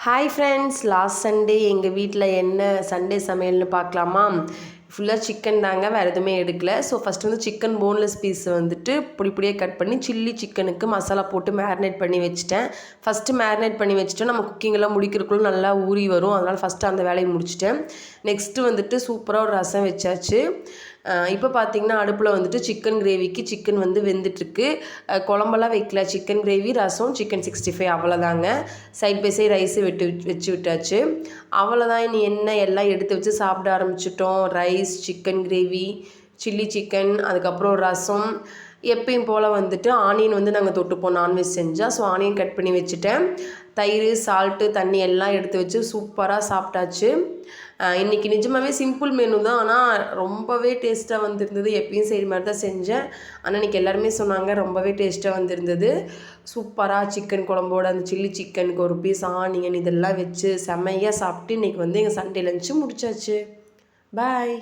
Hi friends, last Sunday எங்கள் வீட்டில் என்ன சண்டே சமையல்னு பார்க்கலாமா? ஃபுல்லாக சிக்கன் தாங்க, வேறு எதுவுமே எடுக்கல. ஸோ ஃபஸ்ட்டு வந்து சிக்கன் போன்லெஸ் பீஸ் வந்துட்டு பொடியாக கட் பண்ணி சில்லி சிக்கனுக்கு மசாலா போட்டு மேரினேட் பண்ணி வச்சுட்டேன். ஃபஸ்ட்டு மேரினேட் பண்ணி வச்சுட்டேன், நம்ம குக்கிங்கெல்லாம் முடிக்கிறதுக்குள்ள நல்லா ஊறி வரும். அதனால் ஃபஸ்ட்டு அந்த வேலையை முடிச்சிட்டேன். நெக்ஸ்ட்டு வந்துட்டு சூப்பராக ஒரு ரசம் வச்சாச்சு. இப்போ பார்த்தீங்கன்னா அடுப்பில் வந்துட்டு சிக்கன் கிரேவிக்கு சிக்கன் வந்து வெந்துட்டுருக்கு. குழம்பெல்லாம் வைக்கல, சிக்கன் கிரேவி, ரசம், சிக்கன் 65 அவ்வளோதாங்க. சைட் பை சைட் ரைஸு வச்சு விட்டாச்சு. அவ்வளோதான். இனி என்ன எல்லாம் எடுத்து வச்சு சாப்பிட ஆரம்பிச்சிட்டோம். Rice, chicken gravy, chilli chicken, அதுக்கப்புறம் ரசம். எப்பயும் போல் வந்துட்டு ஆனியன் வந்து நாங்கள் தொட்டுப்போம் நான்வெஜ் செஞ்சால். ஸோ ஆனியன் கட் பண்ணி வச்சுட்டேன். தயிர், சால்ட்டு, தண்ணி எல்லாம் எடுத்து வச்சு சூப்பராக சாப்பிட்டாச்சு. இன்றைக்கி நிஜமாகவே சிம்பிள் மெனு தான், ஆனால் ரொம்பவே டேஸ்ட்டாக வந்திருந்தது. எப்பயும் செய்கிற மாதிரி தான் செஞ்சேன். ஆனால் இன்றைக்கி எல்லாருமே சொன்னாங்க ரொம்பவே டேஸ்ட்டாக வந்திருந்தது. சூப்பராக சிக்கன் குழம்போட அந்த சில்லி சிக்கனுக்கு ஒரு பீஸ் ஆனியன் இதெல்லாம் வச்சு செம்மையாக சாப்பிட்டு இன்றைக்கி வந்து எங்கள் சண்டே லஞ்சு முடிச்சாச்சு. பாய்.